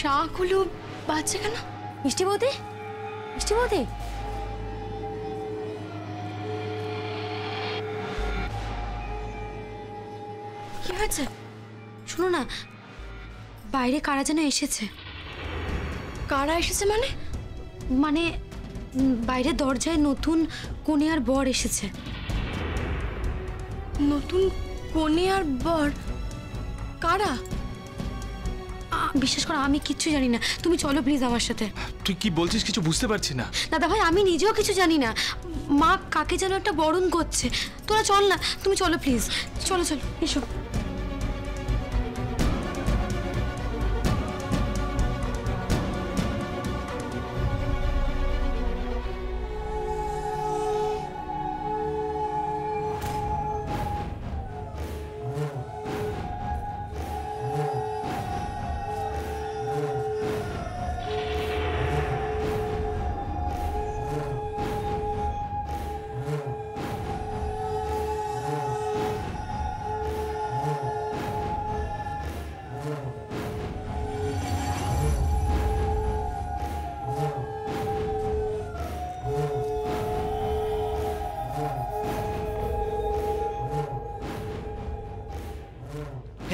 শাঁখগুলো বাজছে কেন? মিষ্টি বৌদি, মিষ্টি বৌদি, কি হয়েছে? শুনো না, বাইরে কারা যেন এসেছে। কারা এসেছে মানে? মানে বাইরে দরজায় নতুন কনে আর বর এসেছে। নতুন কনে আর বর? কারা? বিশ্বাস করো আমি কিচ্ছু জানি না, তুমি চলো প্লিজ আমার সাথে। তুই কি বলছিস কিছু বুঝতে পারছি না। দাদা ভাই আমি নিজেও কিছু জানি না, মা কাকে যেন একটা বরণ করছে। তোরা চল না, তুমি চলো প্লিজ, চলো চলো এসো।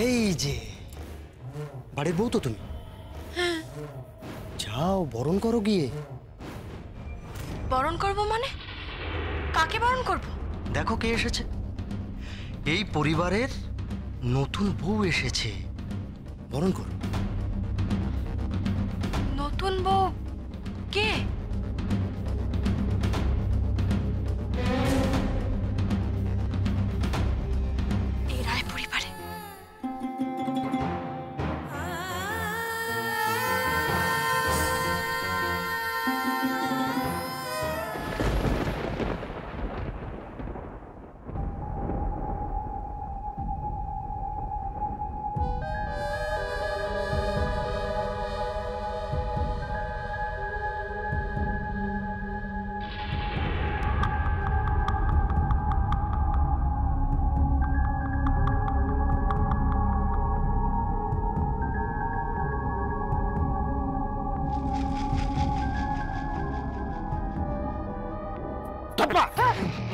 এই যে বাড়ির বউ তো তুমি? হ্যাঁ। যাও বরণ করো গিয়ে। বরণ করব মানে? কাকে বরণ করব? দেখো কে এসেছে, এই পরিবারের নতুন বউ এসেছে, বরণ করো। নতুন বউ? কে? এই রায় পরিবারে।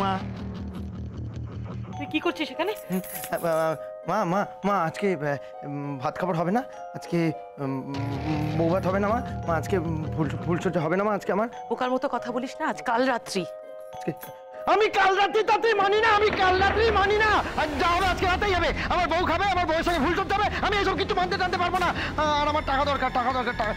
মা তুই কি করছিস এখানে? মা মা মা আজকে ভাত খাবার হবে না, আজকে বউ ভাত হবে না মা। মা আজকে ফুলসজ্জা হবে না মা আজকে আমার। বোকার মতো কথা বলিস না, আজ কাল রাত্রি। আজকে আমি কাল রাত্রি তাতেই মানি না, আমি কাল রাত্রি মানি না। আর যা হবে আজকে রাতেই হবে। আমার বউ খাবে, আমার বউয়ের সঙ্গে ফুলসজ্জা হবে, আমি এসব কিছু মানতে টানতে পারবো না। আর আমার টাকা দরকার, টাকা দরকার, টাকা।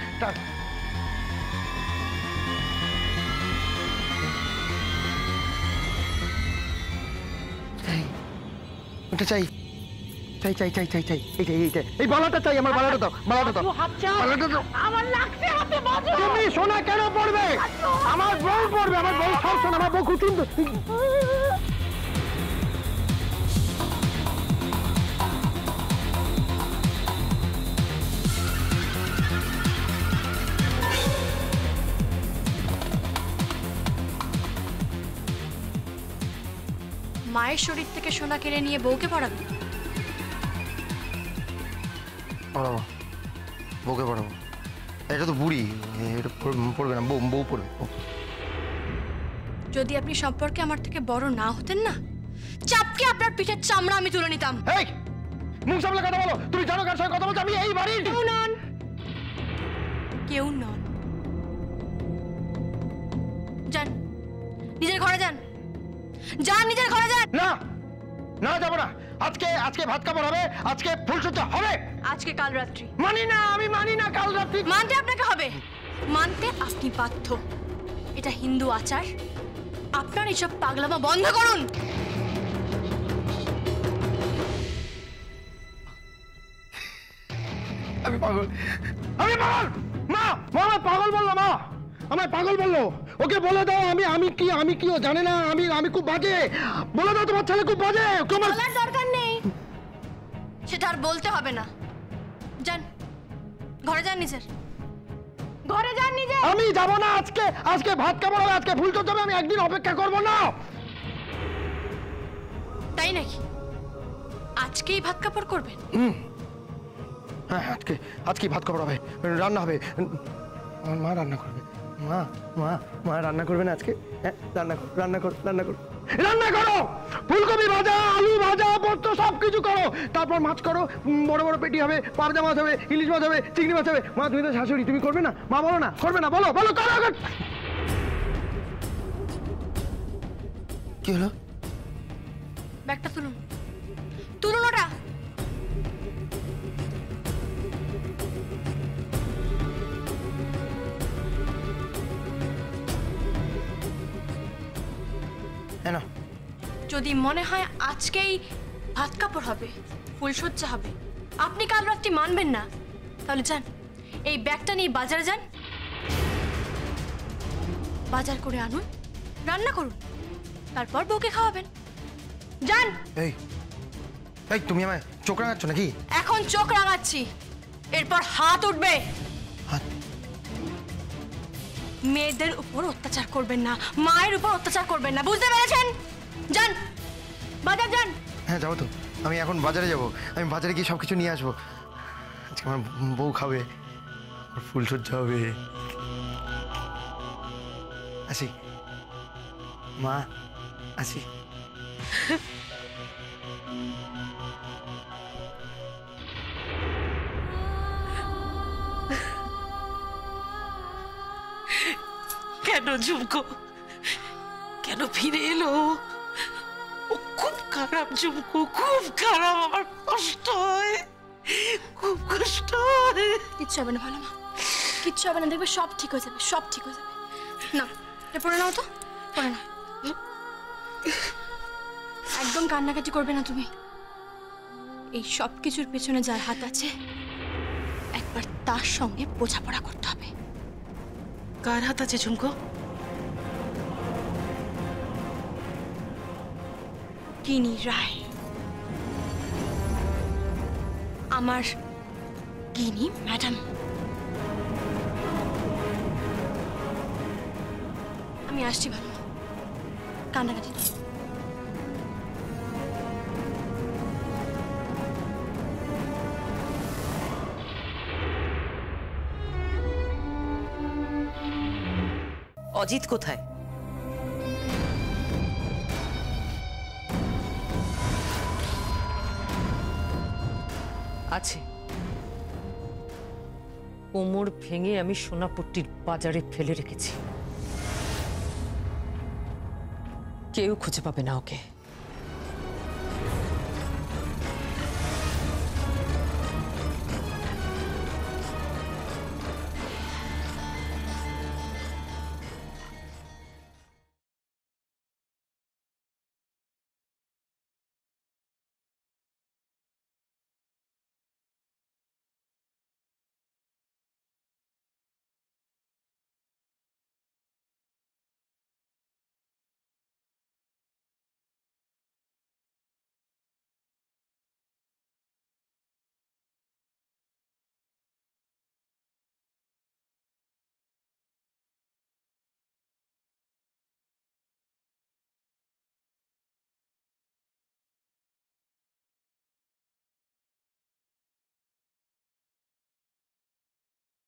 ওটা চাই, চাই চাই চাই চাই চাই, এইটাই এইটাই, এই বালাটা চাই, আমার বালাটা দাও, বালাটা দাও, বালাটা দাও। আমার লাগছে হাতে বাজো। তুমি সোনা কেন পড়বে? আমার বউ পড়বে, আমার বউ সব সোনা, আমার বউ খুব সুন্দর। মায়ের শরীর থেকে সোনা কেড়ে নিয়ে বউকে পড়াবে? পড়াবো, বউকে পড়াবো। এটা তো বুড়ি, এটা পড়বে না, বউ পড়বে। যদি আপনি সম্পর্কে আমার থেকে বড় না হতেন না, চাপকে আপনার পিঠের চামড়া আমি তুলে নিতাম। এই মুখ সামলে কথা বলো, তুমি জানো কার সঙ্গে কথা বলছো? আমি এই বাড়ির কেউ নন, কেউ নন। যান নিজের ঘরে, যান যান নিজের ঘরে যান। না না, যাবো না। আজকে ভাত খাবার হবে, আজকে ফুলসজ্জা হবে। আজকে কাল রাত্রি। মানি না, আমি মানি না কাল রাত্রি। মানতে আপনাকে হবে, মানতে আপনি বাধ্য। এটা হিন্দু আচার। আপনার এইসব পাগলামা বন্ধ করুন। আমি পাগল, আমি পাগল। মা মা আমায় পাগল বললো, মা আমায় পাগল বললো। ওকে বলে দাও আমি কি ও জানে না, আমি খুব বাজে। বলে দাও তোমার ছেলে খুব বাজে। বলার দরকার নেই, সেটা আর বলতে হবে না। যান ঘরে, যান নিজের ঘরে, যান নিজে। আমি যাবো না। আজকে ভাত খাবার হবে, আজকে ফুলসজ্জা হবে, আমি একদিন অপেক্ষা করবো না। তাই নাকি? আজকেই ভাত কাপড় করবেন? হ্যাঁ আজকে ভাত খাবার হবে, রান্না হবে। আমার মা রান্না করবে। মা রান্না করবে না আজকে? হ্যাঁ রান্না করো। ফুলকপি ভাজা, আলু ভাজা, পোস্ত সব কিছু করো। তারপর মাছ করো, বড় বড় পেটি হবে, পাবদা মাছ হবে, ইলিশ মাছ হবে, চিংড়ি মাছ হবে। মা তুমি তো শাশুড়ি, তুমি করবে না? মা বলো না, করবে না? বলো করো। কি হলো? ব্যাগটা তুলুন, তুলুন ওটা। হ্যাঁ, যদি মনে হয় আজকেই ভাত কাপড় হবে, ফুলসজ্জা হবে, আপনি কাল রাত্রি মানবেন না, তাহলে যান এই ব্যাগটা নিয়ে বাজারে যান, বাজার করে আনুন, রান্না করুন, তারপর বউকে খাওয়াবেন। যান। এই তুমি আমায় চোখ রাঙাচ্ছ নাকি? এখন চোখ রাঙাচ্ছি, এরপর হাত উঠবে। হাত? মেয়েদের উপর অত্যাচার করবেন না, মায়ের উপর অত্যাচার করবেন না, বুঝতে পেরেছেন? যান, বাজার যান। হ্যাঁ যাবো তো, আমি এখন বাজারে যাব। আমি বাজারে গিয়ে সব কিছু নিয়ে আসবো। আজকে আমার বউ খাবে, ফুলসজ্জা হবে। আসি মা, আসি। কেন ঝুমকো, কেন ফিরে এলো? ও খুব খারাপ ঝুমকো, খুব খারাপ। আমার কষ্ট হয়, খুব কষ্ট হয়। কিচ্ছু হবে না, ভালো মা, কিচ্ছু হবে না, দেখবে সব ঠিক হয়ে যাবে, সব ঠিক হয়ে যাবে। না, এটা পড়ে নাও তো, পড়ে নাও। একদম কান্নাকাটি করবে না তুমি। এই সব কিছুর পেছনে যার হাত আছে, একবার তার সঙ্গে বোঝাপড়া করতে হবে। কার হাত আছে ঝুমকো? গিনি রায়, আমার গিনি ম্যাডাম। আমি আসছি, ভালো কান্নাকাটি না। অজিত কোথায়? আছে, কোমর ভেঙে আমি সোনাপট্টির বাজারে ফেলে রেখেছি। কেউ খুঁজে পাবে না ওকে।